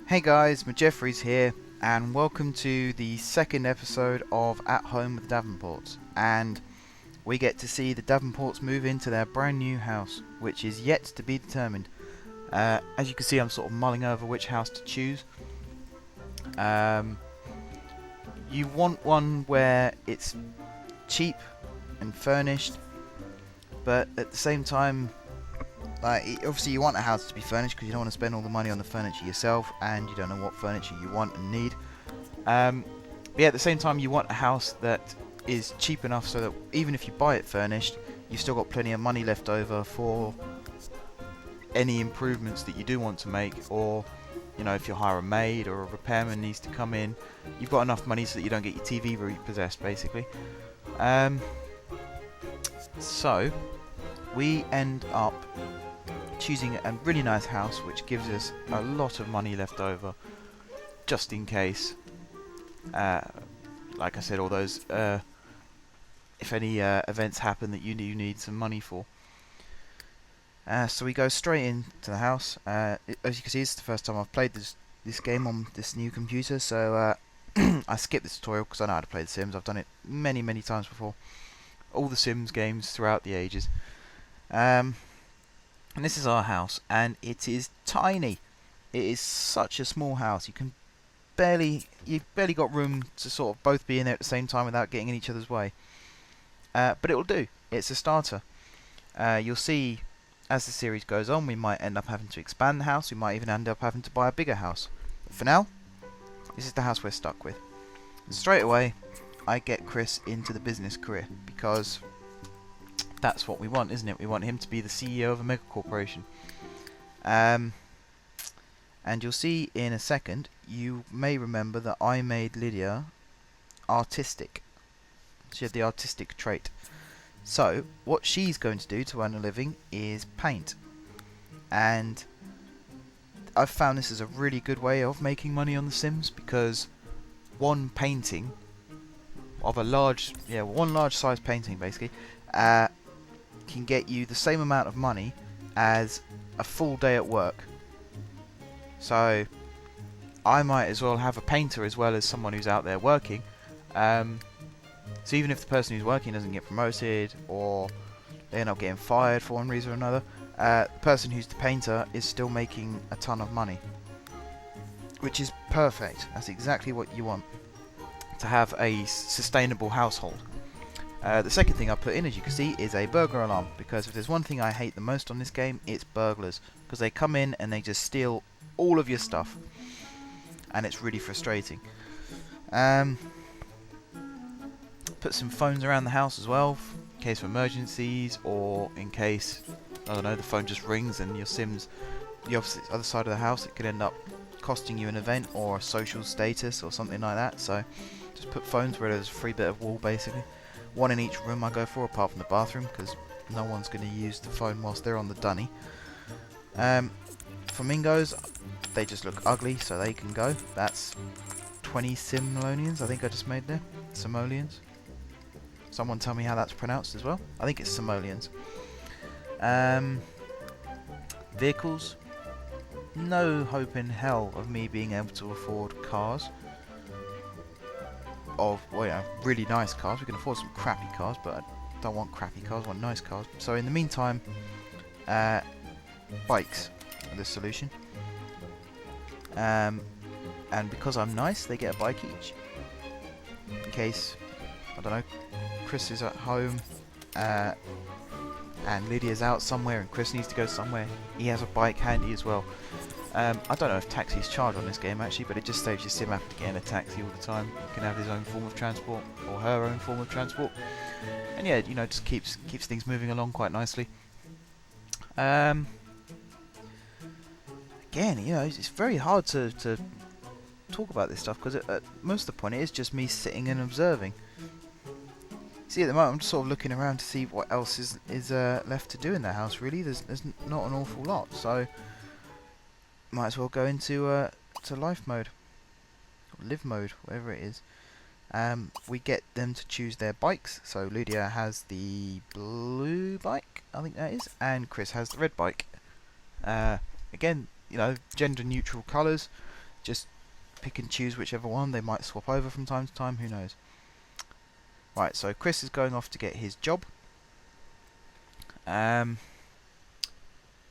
Hey guys, Jeffries here, and welcome to the second episode of At Home with the Davenports. And we get to see the Davenports move into their brand new house, which is yet to be determined. As you can see, I'm sort of mulling over which house to choose. You want one where it's cheap and furnished, but at the same time, obviously you want a house to be furnished because you don't want to spend all the money on the furniture yourself, and you don't know what furniture you want and need. But yeah, at the same time you want a house that is cheap enough so that even if you buy it furnished, you've still got plenty of money left over for any improvements that you do want to make, or if you hire a maid or a repairman needs to come in, you've got enough money so that you don't get your TV repossessed, basically. So we end up choosing a really nice house which gives us a lot of money left over just in case, like I said, all those if any events happen that you need some money for. So we go straight into the house. As you can see, it's the first time I've played this game on this new computer, so I skipped the tutorial because I know how to play The Sims. I've done it many times before, all the Sims games throughout the ages. And this is our house, and it is tiny. It is such a small house. You've barely got room to sort of both be in there at the same time without getting in each other's way. But it will do. It's a starter. You'll see as the series goes on, we might end up having to expand the house. We might even end up having to buy a bigger house. But for now, this is the house we're stuck with. And straight away, I get Chris into the business career because that's what we want, isn't it? We want him to be the CEO of a mega corporation. And you'll see in a second, you may remember that I made Lydia artistic. She had the artistic trait. So, what she's going to do to earn a living is paint. And I've found this is a really good way of making money on The Sims, because one painting of one large size painting basically, can get you the same amount of money as a full day at work. So I might as well have a painter as well as someone who's out there working. So even if the person who's working doesn't get promoted, or they end up getting fired for one reason or another, the person who's the painter is still making a ton of money, which is perfect. That's exactly what you want to have a sustainable household. The second thing I put in, as you can see, is a burglar alarm, because if there's one thing I hate the most on this game, it's burglars, because they come in and they just steal all of your stuff, and it's really frustrating. Put some phones around the house as well, in case of emergencies, or in case, I don't know, the phone just rings and your Sims, the other side of the house, it could end up costing you an event or a social status or something like that. So just put phones where there's a free bit of wall, basically. One in each room I go for, apart from the bathroom, because no one's going to use the phone whilst they're on the dunny. Flamingos, they just look ugly, so they can go. That's 20 simoleons I think I just made there. Simoleons. Someone tell me how that's pronounced as well. I think it's simoleons. Vehicles. No hope in hell of me being able to afford cars. Really nice cars. We can afford some crappy cars, but I don't want crappy cars, I want nice cars. So in the meantime, bikes are the solution. And because I'm nice, they get a bike each. In case, I don't know, Chris is at home, and Lydia's out somewhere and Chris needs to go somewhere, he has a bike handy as well. I don't know if taxis charge on this game actually, but it just saves your Sim having to get in a taxi all the time. You can have his own form of transport, or her own form of transport, and yeah, just keeps things moving along quite nicely. Again, it's very hard to talk about this stuff, because at most of the point it is just me sitting and observing. See, at the moment I'm just sort of looking around to see what else is left to do in the house. Really, there's not an awful lot, so might as well go into to life mode, or live mode, whatever it is. We get them to choose their bikes. So Lydia has the blue bike, I think that is, and Chris has the red bike. Again, gender neutral colours, just pick and choose whichever one. They might swap over from time to time, who knows. Right, so Chris is going off to get his job.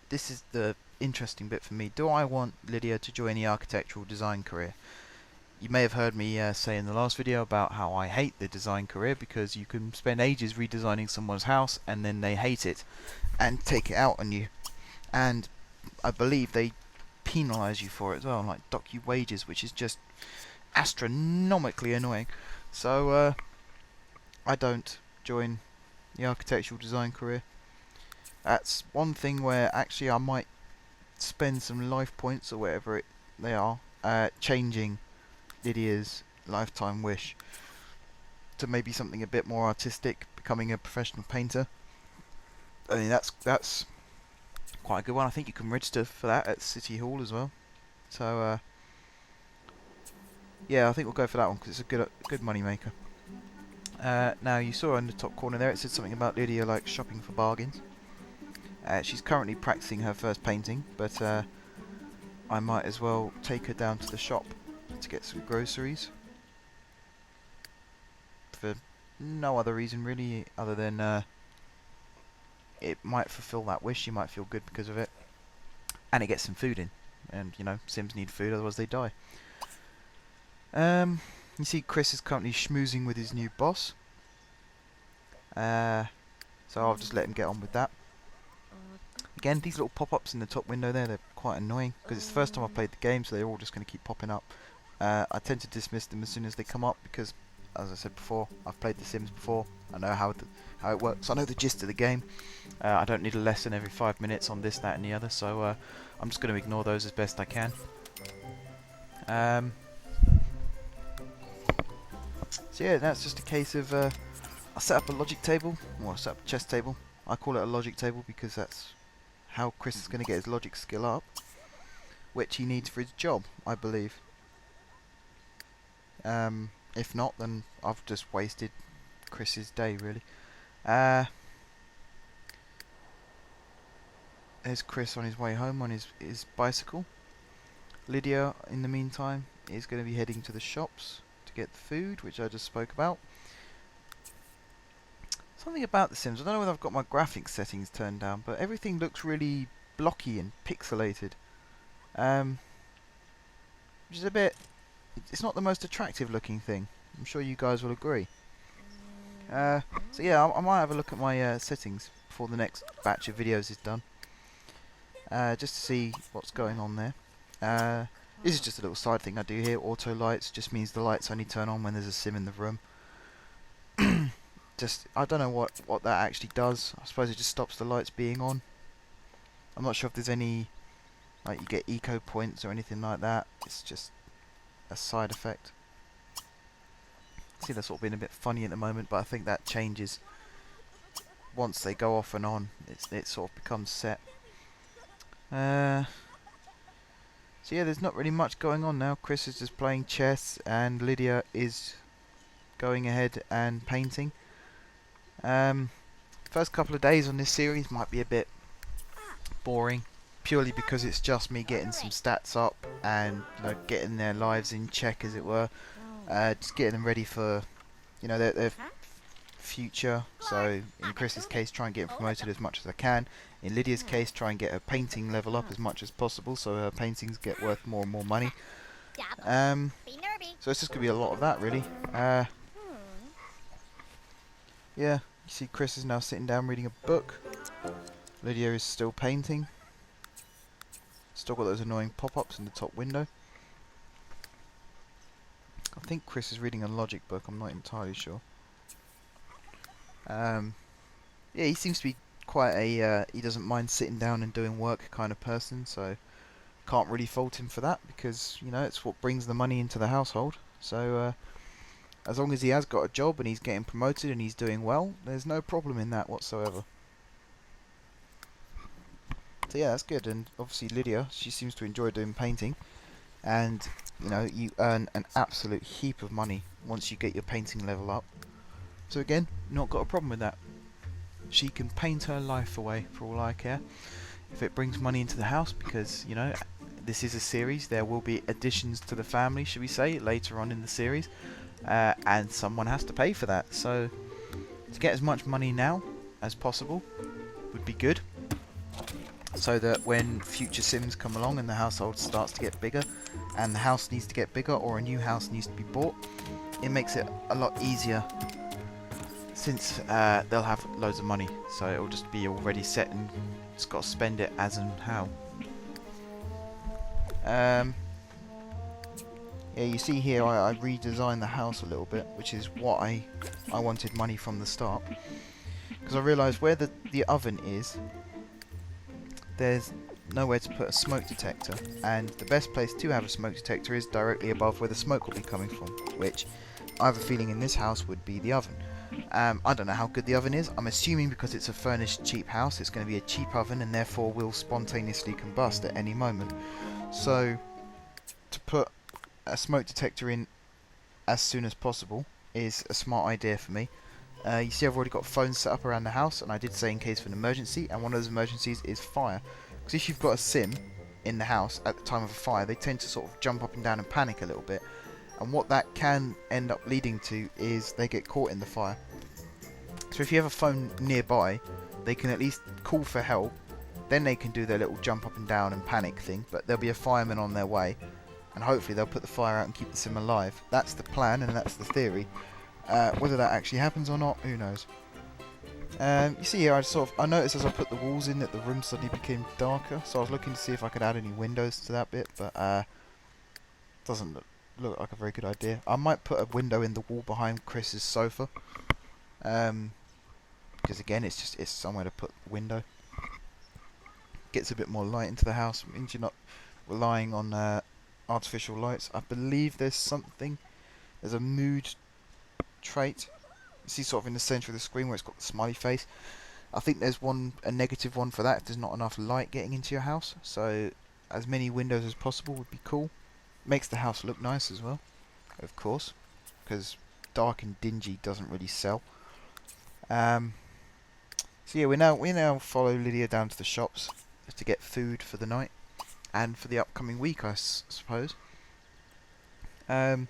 This is the interesting bit for me. Do I want Lydia to join the architectural design career? You may have heard me say in the last video about how I hate the design career, because you can spend ages redesigning someone's house and then they hate it and take it out on you. And I believe they penalise you for it as well, like dock you wages, which is just astronomically annoying. So I don't join the architectural design career. That's one thing where actually I might spend some life points or whatever they are changing Lydia's lifetime wish to maybe something a bit more artistic, becoming a professional painter. I mean, that's quite a good one. I think you can register for that at City Hall as well. So yeah, I think we'll go for that one because it's a good money maker. Now you saw in the top corner there it said something about Lydia like shopping for bargains. She's currently practicing her first painting, but I might as well take her down to the shop to get some groceries. For no other reason really, other than it might fulfill that wish. She might feel good because of it, and it gets some food in. And you know, Sims need food, otherwise they die. You see, Chris is currently schmoozing with his new boss. So I'll just let him get on with that. Again, these little pop-ups in the top window there, they're quite annoying, because it's the first time I've played the game, so they're all just going to keep popping up. I tend to dismiss them as soon as they come up, because, as I said before, I've played The Sims before. I know how it works. I know the gist of the game. I don't need a lesson every 5 minutes on this, that, and the other, so I'm just going to ignore those as best I can. So yeah, that's just a case of I set up a logic table, or I set up a chess table. I call it a logic table because that's how Chris is going to get his logic skill up, which he needs for his job, I believe. If not, then I've just wasted Chris's day, really. There's Chris on his way home on his bicycle. Lydia, in the meantime, is going to be heading to the shops to get the food, which I just spoke about. Something about The Sims, I don't know whether I've got my graphics settings turned down, but everything looks really blocky and pixelated. Which is a bit... It's not the most attractive looking thing. I'm sure you guys will agree. So yeah, I might have a look at my settings before the next batch of videos is done. Just to see what's going on there. This is just a little side thing I do here. Auto lights just means the lights only turn on when there's a sim in the room. I don't know what that actually does. I suppose it just stops the lights being on. I'm not sure if there's any, like, you get eco points or anything like that. It's just a side effect. See, they're sort of being a bit funny at the moment, but I think that changes once they go off and on. It sort of becomes set. So yeah, there's not really much going on now. Chris is just playing chess, and Lydia is going ahead and painting. First couple of days on this series might be a bit boring, purely because it's just me getting some stats up and, you know, getting their lives in check, as it were. Just getting them ready for, you know, their future. So in Chris's case, try and get promoted as much as I can. In Lydia's case, try and get her painting level up as much as possible, so her paintings get worth more and more money. So it's just gonna be a lot of that, really. Yeah, you see Chris is now sitting down reading a book. Lydia is still painting. Still got those annoying pop-ups in the top window. I think Chris is reading a logic book, I'm not entirely sure. Yeah, he seems to be quite a, he doesn't mind sitting down and doing work kind of person, so can't really fault him for that, because, you know, it's what brings the money into the household. So, as long as he has got a job and he's getting promoted and he's doing well, there's no problem in that whatsoever. So yeah, that's good. And obviously Lydia, she seems to enjoy doing painting, and you know, you earn an absolute heap of money once you get your painting level up. So again, not got a problem with that. She can paint her life away for all I care, if it brings money into the house, because, you know, this is a series. There will be additions to the family, should we say, later on in the series, and someone has to pay for that. So to get as much money now as possible would be good, so that when future Sims come along and the household starts to get bigger, and the house needs to get bigger, or a new house needs to be bought, it makes it a lot easier, since they'll have loads of money, so it'll just be already set and it's got to spend it as and how. Yeah, you see here I redesigned the house a little bit, which is what I wanted money from the start, because I realised where the oven is, there's nowhere to put a smoke detector, and the best place to have a smoke detector is directly above where the smoke will be coming from, which I have a feeling in this house would be the oven. I don't know how good the oven is. I'm assuming because it's a furnished cheap house, it's going to be a cheap oven and therefore will spontaneously combust at any moment. So to put a smoke detector in as soon as possible is a smart idea for me. You see I've already got phones set up around the house, and I did say in case of an emergency, and one of those emergencies is fire. Because if you've got a sim in the house at the time of a fire, they tend to sort of jump up and down and panic a little bit. And what that can end up leading to is they get caught in the fire. So if you have a phone nearby, they can at least call for help, then they can do their little jump up and down and panic thing, but there'll be a fireman on their way, and hopefully they'll put the fire out and keep the sim alive. That's the plan, and that's the theory. Whether that actually happens or not, who knows. You see here, I noticed as I put the walls in that the room suddenly became darker, so I was looking to see if I could add any windows to that bit, but doesn't look like a very good idea. I might put a window in the wall behind Chris's sofa, because again, it's somewhere to put the window. Gets a bit more light into the house, means you're not relying on artificial lights. I believe there's a mood trait. You see sort of in the centre of the screen where it's got the smiley face. I think there's a negative one for that if there's not enough light getting into your house. So as many windows as possible would be cool. Makes the house look nice as well, of course, because dark and dingy doesn't really sell. So yeah, we now follow Lydia down to the shops just to get food for the night and for the upcoming week, I suppose. Again,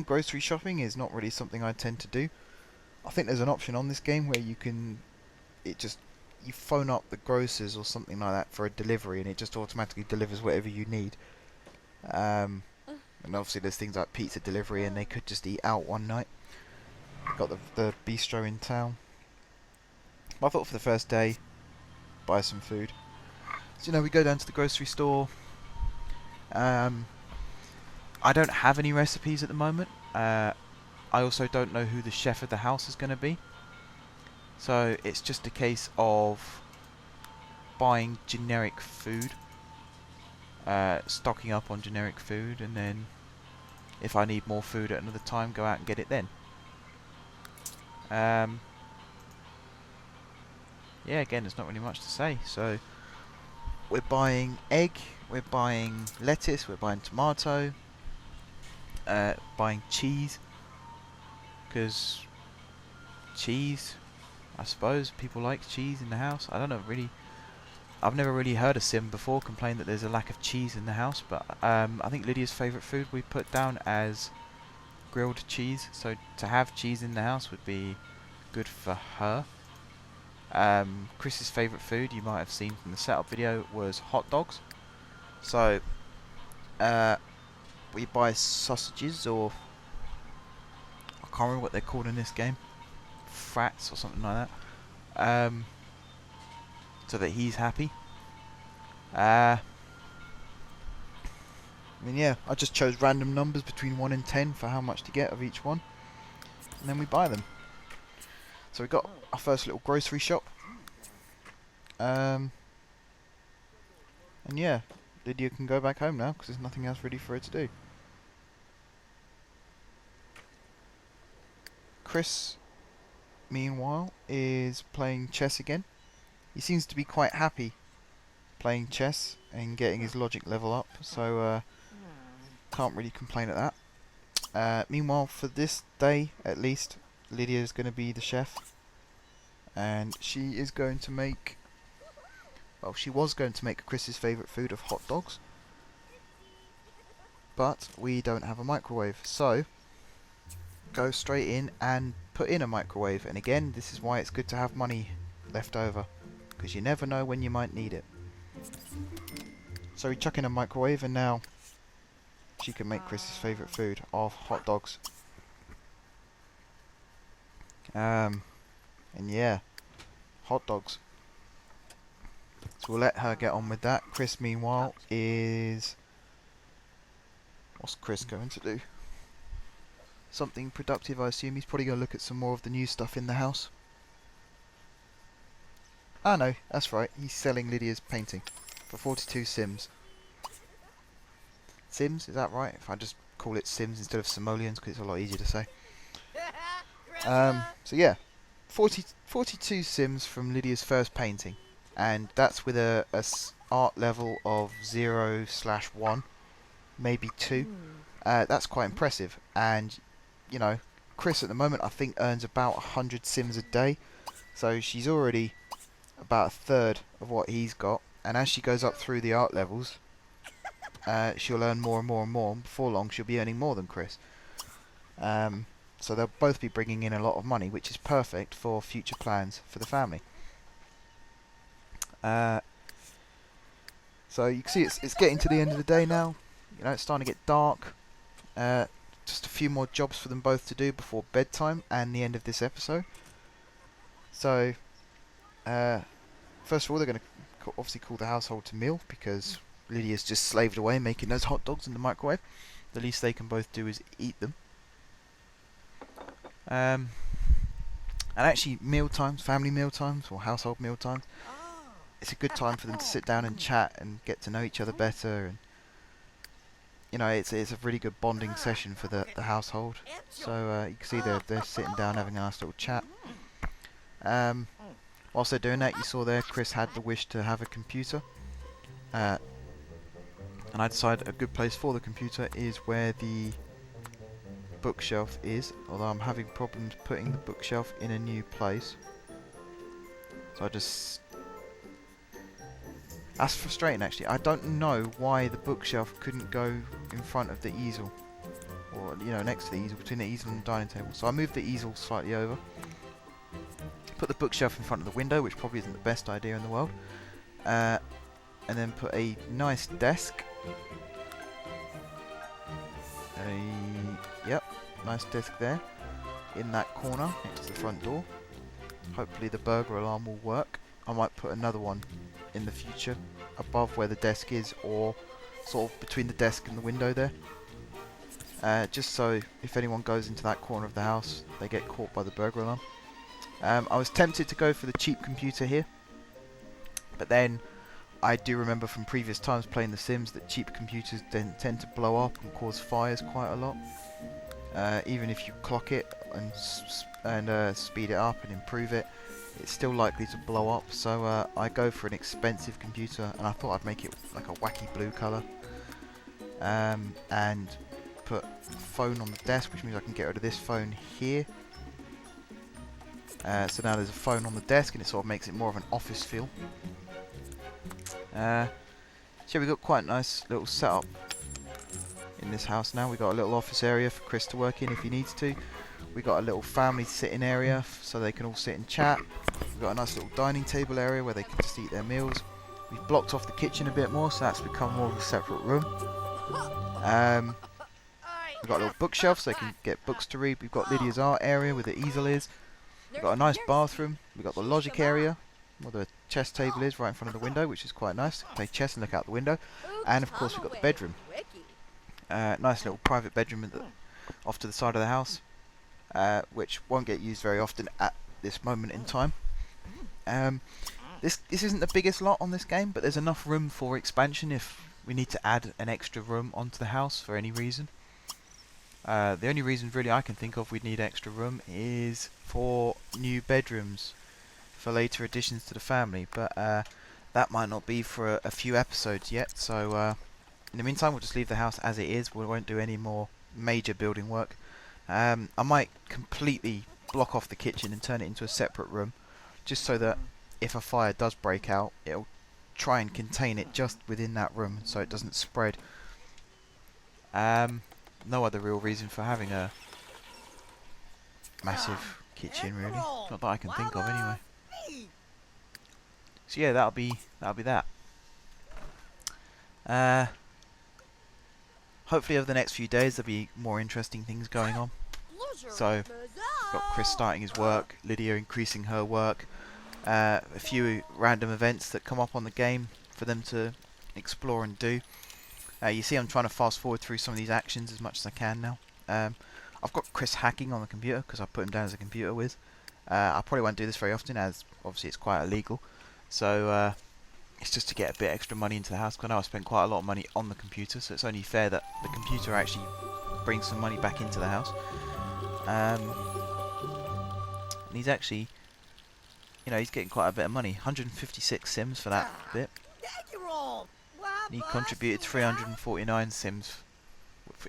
grocery shopping is not really something I tend to do. I think there's an option on this game where you phone up the grocers or something like that for a delivery, and it just automatically delivers whatever you need. And obviously there's things like pizza delivery, and they could just eat out one night. Got the bistro in town. But I thought for the first day, buy some food. So we go down to the grocery store. I don't have any recipes at the moment. I also don't know who the chef of the house is going to be. So it's just a case of buying generic food, stocking up on generic food, and then if I need more food at another time, go out and get it then. Yeah, again, there's not really much to say. So we're buying egg, we're buying lettuce, we're buying tomato, buying cheese, because cheese, I suppose people like cheese in the house. I don't know really. I've never really heard a sim before complain that there's a lack of cheese in the house, but I think Lydia's favourite food we put down as grilled cheese, so to have cheese in the house would be good for her. Chris's favourite food, you might have seen from the setup video, was hot dogs. So we buy sausages, or I can't remember what they're called in this game, frats or something like that, so that he's happy. I mean, yeah, I just chose random numbers between 1 and 10 for how much to get of each one, and then we buy them. So we got our first little grocery shop. And yeah, Lydia can go back home now because there's nothing else really for her to do. Chris, meanwhile, is playing chess again. He seems to be quite happy playing chess and getting his logic level up, so can't really complain at that. Meanwhile, for this day at least, Lydia is going to be the chef, and she is going to make, well, she was going to make Chris's favourite food of hot dogs, but we don't have a microwave, so go straight in and put in a microwave. And again, this is why it's good to have money left over, because you never know when you might need it. So we chuck in a microwave, and now she can make Chris's favourite food of hot dogs. And yeah, hot dogs. So we'll let her get on with that. Chris, meanwhile, is... What's Chris going to do? Something productive, I assume. He's probably going to look at some more of the new stuff in the house. Ah no, that's right. He's selling Lydia's painting for 42 Sims. Sims, is that right? If I just call it Sims instead of simoleons, because it's a lot easier to say. So yeah, 42 Sims from Lydia's first painting. And that's with a art level of 0/1, maybe 2. That's quite impressive. And, you know, Chris at the moment I think earns about 100 Sims a day. So she's already about a third of what he's got. And as she goes up through the art levels, she'll earn more and more and more. Before long she'll be earning more than Chris. So they'll both be bringing in a lot of money, which is perfect for future plans for the family. So you can see it's getting to the end of the day now. You know, it's starting to get dark. Just a few more jobs for them both to do before bedtime and the end of this episode. So, first of all, they're going to obviously call the household to meal, because Lydia's just slaved away making those hot dogs in the microwave. The least they can both do is eat them. And actually, meal times, family meal times, or household meal times, it's a good time for them to sit down and chat and get to know each other better. And you know, it's a really good bonding session for the household. So you can see they're sitting down having a nice little chat. Whilst they're doing that, you saw there Chris had the wish to have a computer. And I decided a good place for the computer is where the bookshelf is, although I'm having problems putting the bookshelf in a new place. So that's frustrating actually. I don't know why the bookshelf couldn't go in front of the easel, or you know, next to the easel, between the easel and the dining table. So I moved the easel slightly over, put the bookshelf in front of the window, which probably isn't the best idea in the world, and then put a nice desk. Yep, nice desk there in that corner next to the front door. Hopefully the burglar alarm will work. I might put another one in the future above where the desk is, or sort of between the desk and the window there, just so if anyone goes into that corner of the house they get caught by the burglar alarm. I was tempted to go for the cheap computer here, but then I do remember from previous times playing The Sims that cheap computers then tend to blow up and cause fires quite a lot. Even if you clock it and speed it up and improve it, it's still likely to blow up. So I go for an expensive computer, and I thought I'd make it like a wacky blue colour, and put phone on the desk, which means I can get rid of this phone here. So now there's a phone on the desk, and it sort of makes it more of an office feel. So we've got quite a nice little setup in this house now. We've got a little office area for Chris to work in if he needs to. We've got a little family sitting area so they can all sit and chat. We've got a nice little dining table area where they can just eat their meals. We've blocked off the kitchen a bit more, so that's become more of a separate room. We've got a little bookshelf so they can get books to read. We've got Lydia's art area where the easel is. We've got a nice bathroom. We've got the logic area where the chess table is, right in front of the window, which is quite nice. Play chess and look out the window. And of course we've got the bedroom. Nice little private bedroom off to the side of the house, which won't get used very often at this moment in time. This isn't the biggest lot on this game, but there's enough room for expansion if we need to add an extra room onto the house for any reason. The only reason really I can think of we'd need extra room is for new bedrooms for later additions to the family, but that might not be for a few episodes yet. So in the meantime we'll just leave the house as it is. We won't do any more major building work. I might completely block off the kitchen and turn it into a separate room, just so that if a fire does break out, it'll try and contain it just within that room so it doesn't spread. No other real reason for having a massive kitchen, really. Not that I can think of, anyway. So yeah, that'll be that. Hopefully over the next few days there'll be more interesting things going on. So, got Chris starting his work, Lydia increasing her work, a few random events that come up on the game for them to explore and do. You see I'm trying to fast forward through some of these actions as much as I can now. I've got Chris hacking on the computer because I put him down as a computer whiz. I probably won't do this very often as obviously it's quite illegal. So it's just to get a bit extra money into the house, because I know I spent quite a lot of money on the computer, so it's only fair that the computer actually brings some money back into the house. And he's actually, he's getting quite a bit of money. 156 sims for that bit. And he contributed 349 sims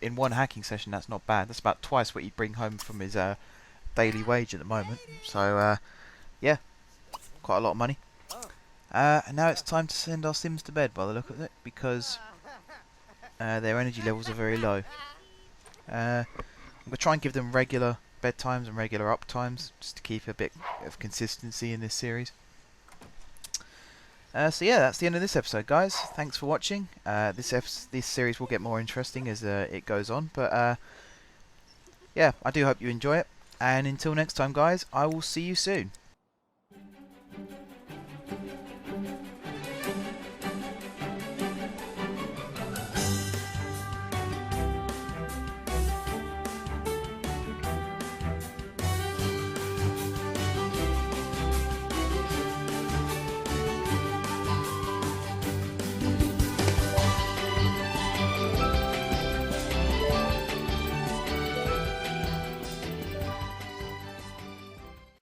in one hacking session. That's not bad. That's about twice what he'd bring home from his daily wage at the moment. So yeah, quite a lot of money. And now it's time to send our sims to bed by the look of it, because their energy levels are very low. I'm going to try and give them regular bedtimes and regular up times, just to keep a bit of consistency in this series. So yeah, that's the end of this episode, guys. Thanks for watching. This series will get more interesting as it goes on, but yeah, I do hope you enjoy it. And until next time, guys, I will see you soon.